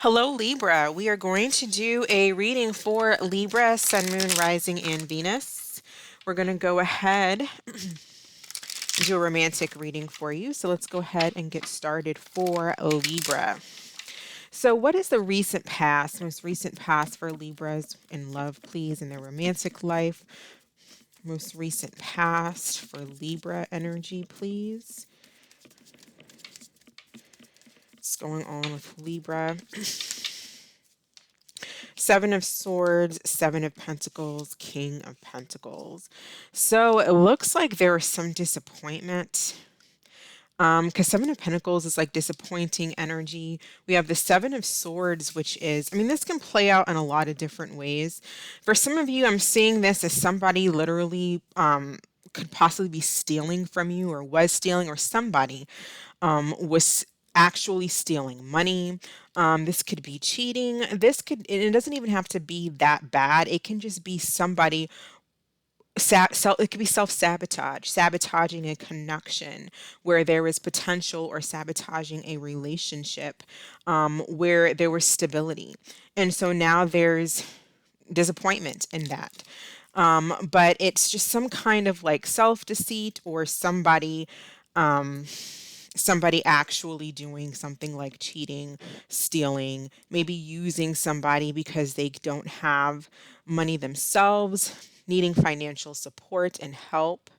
Hello, Libra. We are going to do a reading for Libra, Sun, Moon, Rising, and Venus. We're going to go ahead and do a romantic reading for you. So let's go ahead and get started for Libra. So, what is the recent past, most recent past for Libras in love, please, in their romantic life? Most recent past for Libra energy, please. What's going on with Libra? Seven of Swords, Seven of Pentacles, King of Pentacles. So it looks like there was some disappointment. Because Seven of Pentacles is like disappointing energy. We have the Seven of Swords, which is, this can play out in a lot of different ways. For some of you, I'm seeing this as somebody literally could possibly be stealing from you or was stealing, or somebody was actually stealing money. This could be cheating. It doesn't even have to be that bad. It can just be somebody it could be self-sabotage, sabotaging a connection where there is potential, or sabotaging a relationship where there was stability. And so now there's disappointment in that. But it's just some kind of like self-deceit, or somebody actually doing something like cheating, stealing, maybe using somebody because they don't have money themselves, needing financial support and help.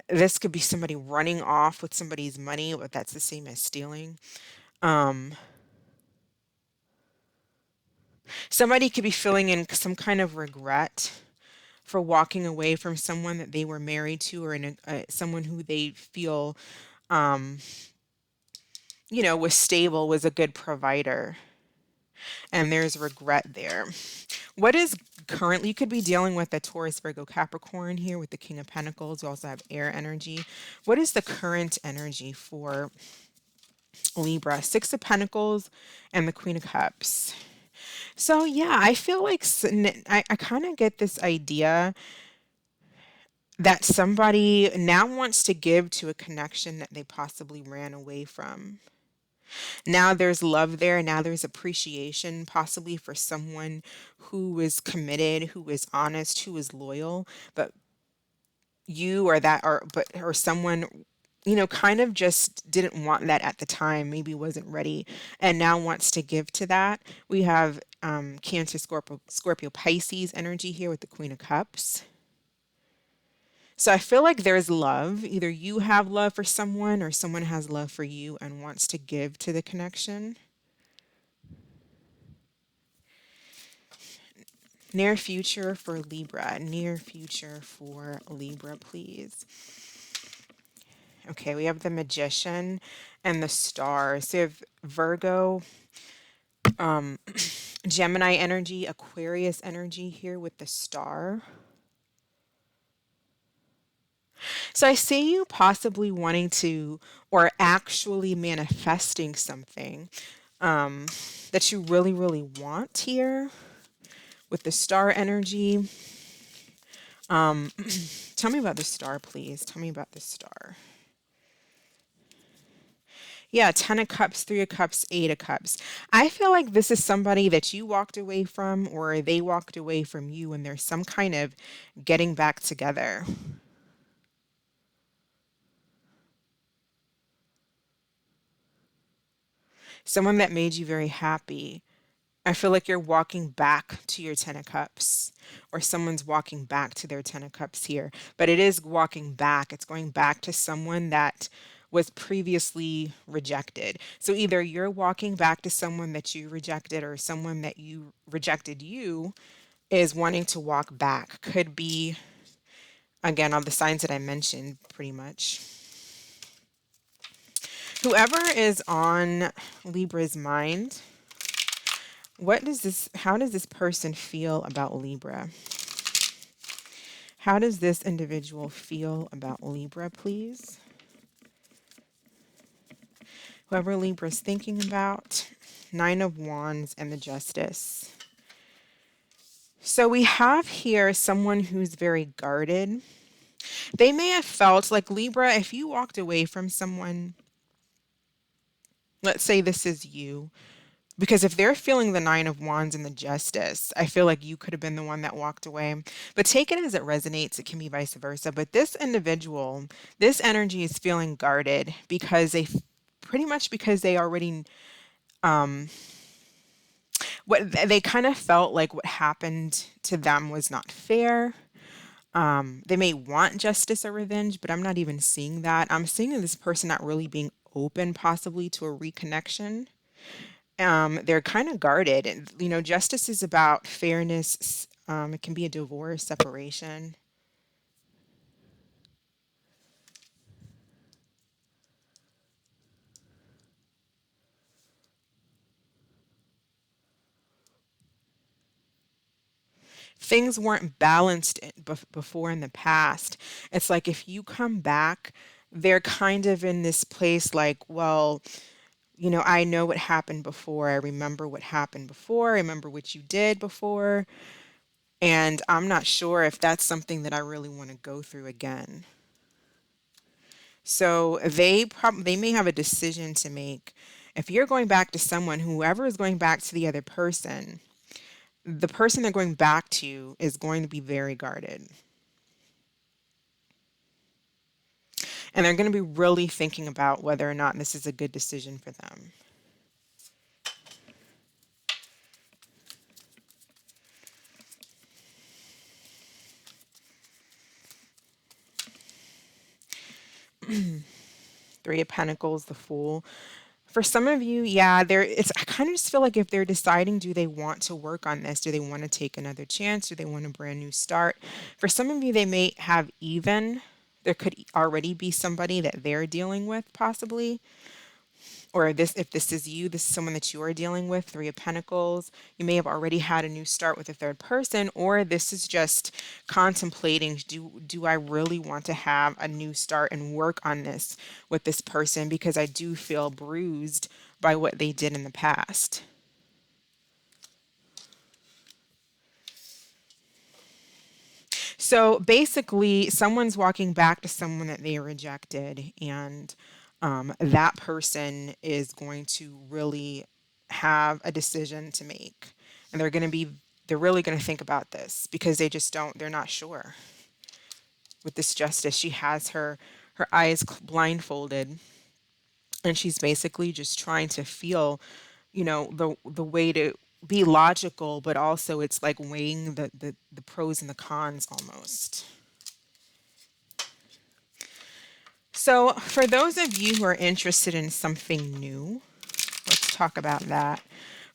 This could be somebody running off with somebody's money, but that's the same as stealing. Somebody could be feeling in some kind of regret for walking away from someone that they were married to, or someone who they feel was stable, was a good provider, and there's regret there. What is currently, you could be dealing with a Taurus, Virgo, Capricorn here with the King of Pentacles. You also have air energy. What is the current energy for Libra? Six of Pentacles and the Queen of Cups. So yeah, I feel like I kind of get this idea that somebody now wants to give to a connection that they possibly ran away from. Now there's love there. Now there's appreciation, possibly for someone who is committed, who is honest, who is loyal. But or someone, kind of just didn't want that at the time, maybe wasn't ready, and now wants to give to that. We have Cancer, Scorpio, Pisces energy here with the Queen of Cups. So I feel like there's love. Either you have love for someone, or someone has love for you and wants to give to the connection. Near future for Libra. Near future for Libra, please. Okay, we have the Magician and the Star. So you have Virgo, Gemini energy, Aquarius energy here with the Star. So I see you possibly wanting to, or actually manifesting something that you really, really want here with the Star energy. Tell me about the Star, please. Tell me about the Star. Yeah, 10 of Cups, 3 of Cups, 8 of Cups. I feel like this is somebody that you walked away from, or they walked away from you, and there's some kind of getting back together. Someone that made you very happy. I feel like you're walking back to your 10 of Cups, or someone's walking back to their 10 of Cups here. But it is walking back. It's going back to someone that was previously rejected. So either you're walking back to someone that you rejected, or someone that you rejected you is wanting to walk back. Could be, again, all the signs that I mentioned pretty much. Whoever is on Libra's mind, how does this person feel about Libra? How does this individual feel about Libra, please? Whoever Libra is thinking about, 9 of Wands and the Justice. So we have here someone who's very guarded. They may have felt like, Libra, if you walked away from someone, let's say this is you, Because if they're feeling the Nine of Wands and the Justice, I feel like you could have been the one that walked away. But take it as it resonates. It can be vice versa. But this individual, this energy is feeling guarded because pretty much because they already, what they kind of felt like what happened to them was not fair. They may want justice or revenge, but I'm not even seeing that. I'm seeing this person not really being open possibly to a reconnection. They're kind of guarded. And, you know, justice is about fairness. It can be a divorce, separation. Things weren't balanced before in the past. It's like if you come back, they're kind of in this place like, well, you know, I know what happened before. I remember what happened before. I remember what you did before. And I'm not sure if that's something that I really want to go through again. So they may have a decision to make. If you're going back to someone, whoever is going back to the other person, the person they're going back to is going to be very guarded. And they're going to be really thinking about whether or not this is a good decision for them. Three of Pentacles, the Fool. For some of you, yeah, I kind of just feel like if they're deciding, do they want to work on this? Do they want to take another chance? Do they want a brand new start? For some of you, they may have there could already be somebody that they're dealing with possibly. Or if this is you, this is someone that you are dealing with, Three of Pentacles. You may have already had a new start with a third person, or this is just contemplating, do I really want to have a new start and work on this with this person because I do feel bruised by what they did in the past. So basically, someone's walking back to someone that they rejected, and that person is going to really have a decision to make. And they're really going to think about this because they're not sure. With this justice, she has her eyes blindfolded, and she's basically just trying to feel, you know, the way to be logical, but also it's like weighing the pros and the cons almost. So, for those of you who are interested in something new, let's talk about that.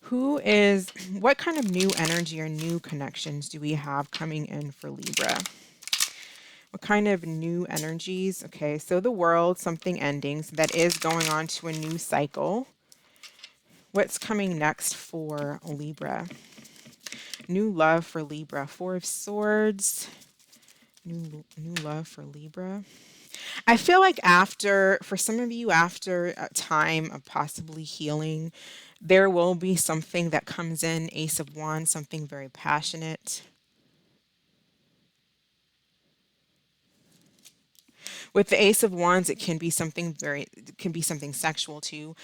What kind of new energy or new connections do we have coming in for Libra? What kind of new energies? Okay, so the World, something ending. So that is going on to a new cycle. What's coming next for Libra? New love for Libra. Four of Swords. New love for Libra. I feel like for some of you, after a time of possibly healing, there will be something that comes in, Ace of Wands, something very passionate. With the Ace of Wands, it can be something sexual too.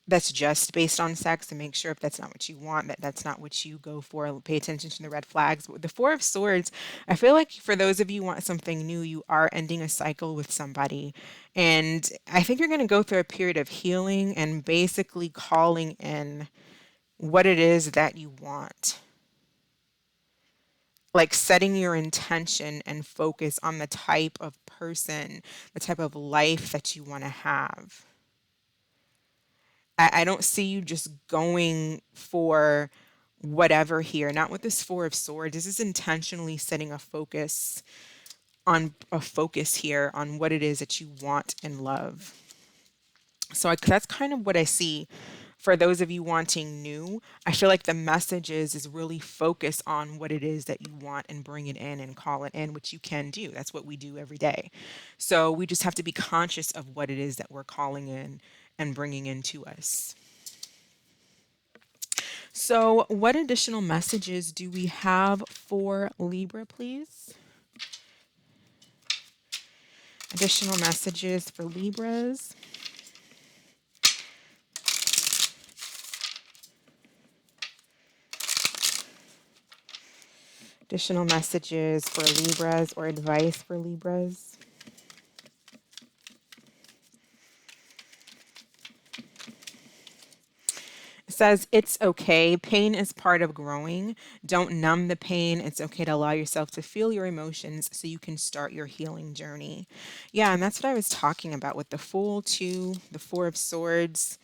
That's just based on sex, and make sure if that's not what you want, that's not what you go for. Pay attention to the red flags. With the Four of Swords, I feel like for those of you who want something new, you are ending a cycle with somebody. And I think you're going to go through a period of healing and basically calling in what it is that you want. Like setting your intention and focus on the type of person, the type of life that you want to have. I don't see you just going for whatever here. Not with this Four of Swords. This is intentionally setting a focus here on what it is that you want and love. So that's kind of what I see for those of you wanting new. I feel like the message is really focus on what it is that you want and bring it in and call it in, which you can do. That's what we do every day. So we just have to be conscious of what it is that we're calling in and bringing into us. So what additional messages do we have for Libra, please? Additional messages for Libras. Additional messages for Libras or advice for Libras. It says, it's okay. Pain is part of growing. Don't numb the pain. It's okay to allow yourself to feel your emotions so you can start your healing journey. Yeah, and that's what I was talking about with the Fool, too, the Four of Swords.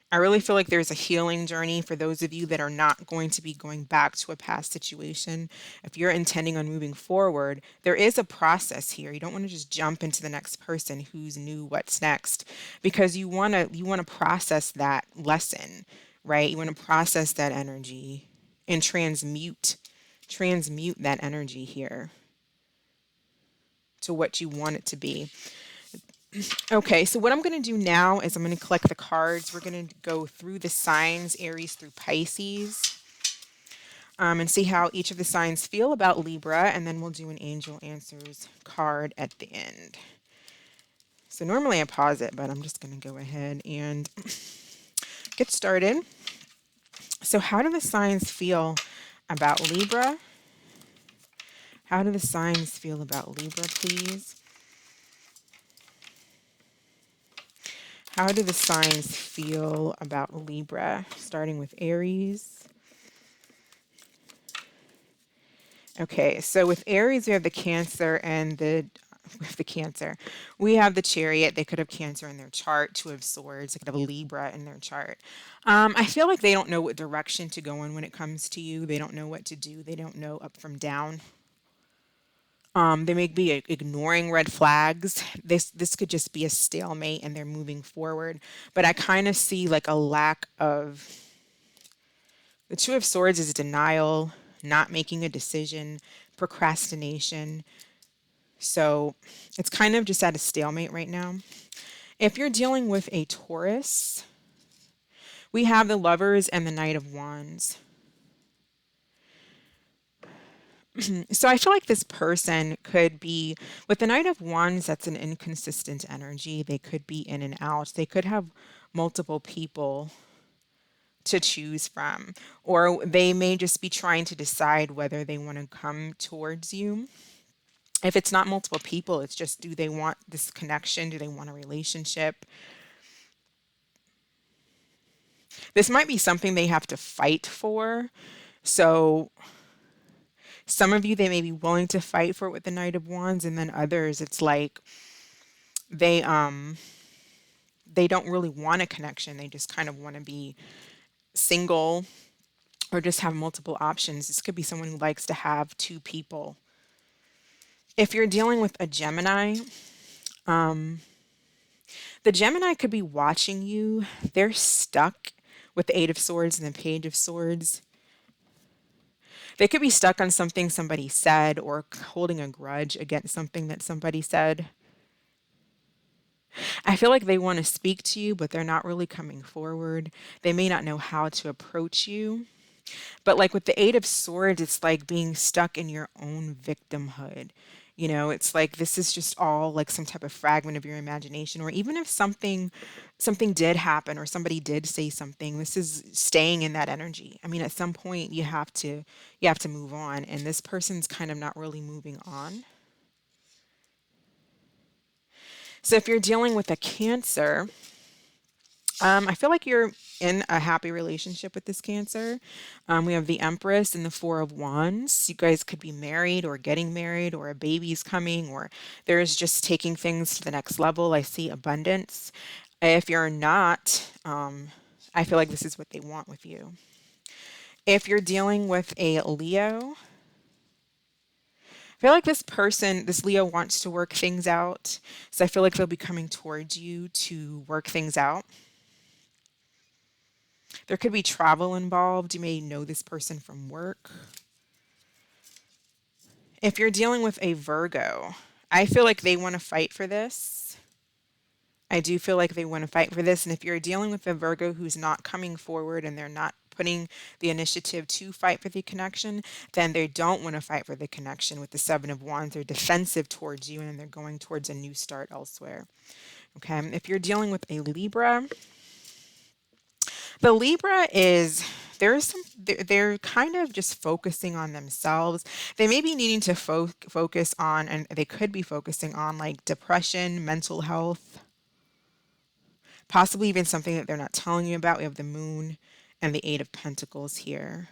I really feel like there's a healing journey for those of you that are not going to be going back to a past situation. If you're intending on moving forward, there is a process here. You don't want to just jump into the next person who's new what's next, because you want to process that lesson, right? You want to process that energy and transmute that energy here to what you want it to be. Okay, so what I'm going to do now is I'm going to collect the cards. We're going to go through the signs, Aries through Pisces, and see how each of the signs feel about Libra, and then we'll do an Angel Answers card at the end. So normally I pause it, but I'm just going to go ahead and get started. So how do the signs feel about Libra? How do the signs feel about Libra, please? How do the signs feel about Libra? Starting with Aries. Okay, so with Aries, we have the Cancer and with the Cancer. We have the Chariot. They could have Cancer in their chart. Two of Swords. They could have a Libra in their chart. I feel like they don't know what direction to go in when it comes to you. They don't know what to do. They don't know up from down. They may be ignoring red flags. This could just be a stalemate and they're moving forward. But I kind of see like a lack of... The Two of Swords is denial, not making a decision, procrastination. So it's kind of just at a stalemate right now. If you're dealing with a Taurus, we have the Lovers and the Knight of Wands. So I feel like this person could be, with the Knight of Wands, that's an inconsistent energy. They could be in and out. They could have multiple people to choose from, or they may just be trying to decide whether they want to come towards you. If it's not multiple people, it's just, do they want this connection? Do they want a relationship? This might be something they have to fight for. So some of you, they may be willing to fight for it with the Knight of Wands, and then others, it's like they don't really want a connection. They just kind of want to be single or just have multiple options. This could be someone who likes to have two people. If you're dealing with a Gemini, the Gemini could be watching you. They're stuck with the Eight of Swords and the Page of Swords. They could be stuck on something somebody said or holding a grudge against something that somebody said. I feel like they want to speak to you, but they're not really coming forward. They may not know how to approach you. But like with the Eight of Swords, it's like being stuck in your own victimhood. You know, it's like this is just all like some type of fragment of your imagination, or even if something did happen or somebody did say something, this is staying in that energy. I mean, at some point you have to move on, and this person's kind of not really moving on. So if you're dealing with a Cancer, I feel like you're in a happy relationship with this Cancer. We have the Empress and the Four of Wands. You guys could be married or getting married, or a baby's coming, or there's just taking things to the next level. I see abundance. If you're not, I feel like this is what they want with you. If you're dealing with a Leo, I feel like this Leo wants to work things out. So I feel like they'll be coming towards you to work things out. There could be travel involved. You may know this person from work. If you're dealing with a Virgo, I feel like they want to fight for this. I do feel like they want to fight for this. And if you're dealing with a Virgo who's not coming forward and they're not putting the initiative to fight for the connection, then they don't want to fight for the connection with the Seven of Wands. They're defensive towards you and they're going towards a new start elsewhere. Okay. If you're dealing with a Libra, the Libra is they're kind of just focusing on themselves. They may be needing to focus on, and they could be focusing on like depression, mental health, possibly even something that they're not telling you about. We have the Moon and the Eight of Pentacles here.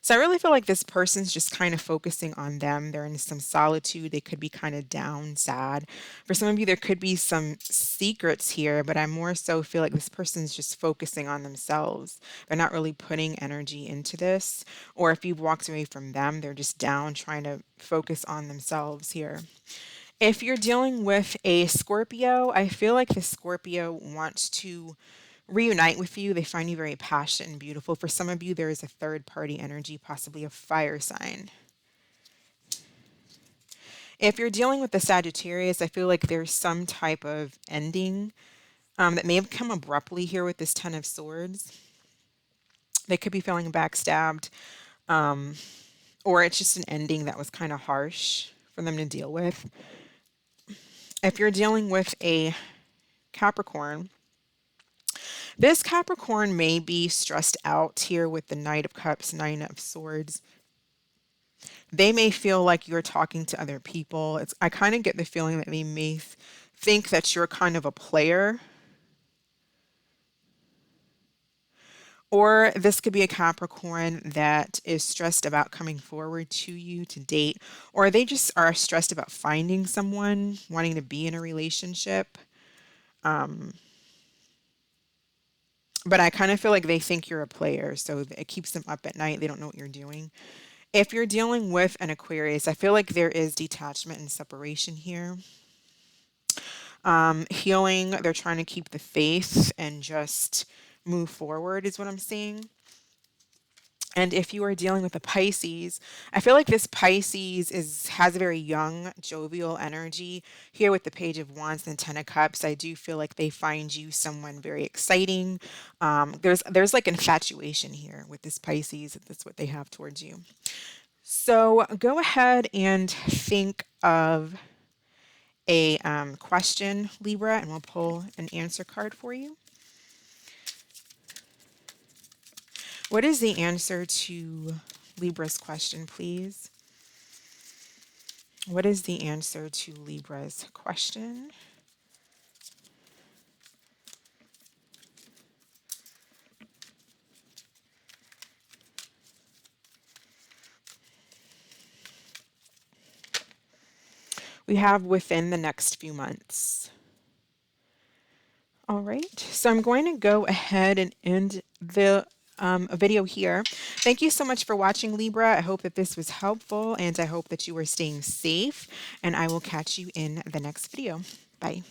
So I really feel like this person's just kind of focusing on them. They're in some solitude. They could be kind of down, sad. For some of you, there could be some secrets here, but I more so feel like this person's just focusing on themselves. They're not really putting energy into this. Or if you've walked away from them, they're just down, trying to focus on themselves here. If you're dealing with a Scorpio, I feel like the Scorpio wants to reunite with you. They find you very passionate and beautiful. For some of you, there is a third party energy, possibly a fire sign. If you're dealing with the Sagittarius, I feel like there's some type of ending that may have come abruptly here with this Ten of Swords. They could be feeling backstabbed, or it's just an ending that was kind of harsh for them to deal with. If you're dealing with a Capricorn, this Capricorn may be stressed out here with the Knight of Cups, Nine of Swords. They may feel like you're talking to other people. I kind of get the feeling that they may think that you're kind of a player. Or this could be a Capricorn that is stressed about coming forward to you to date, or they just are stressed about finding someone, wanting to be in a relationship. But I kind of feel like they think you're a player, so it keeps them up at night. They don't know what you're doing. If you're dealing with an Aquarius, I feel like there is detachment and separation here. Healing, they're trying to keep the faith and just move forward is what I'm seeing. And if you are dealing with a Pisces, I feel like this Pisces has a very young, jovial energy. Here with the Page of Wands and Ten of Cups, I do feel like they find you someone very exciting. There's like infatuation here with this Pisces. That's what they have towards you. So go ahead and think of a question, Libra, and we'll pull an answer card for you. What is the answer to Libra's question, please? What is the answer to Libra's question? We have within the next few months. All right, so I'm going to go ahead and end the video here. Thank you so much for watching, Libra. I hope that this was helpful, and I hope that you are staying safe, and I will catch you in the next video. Bye.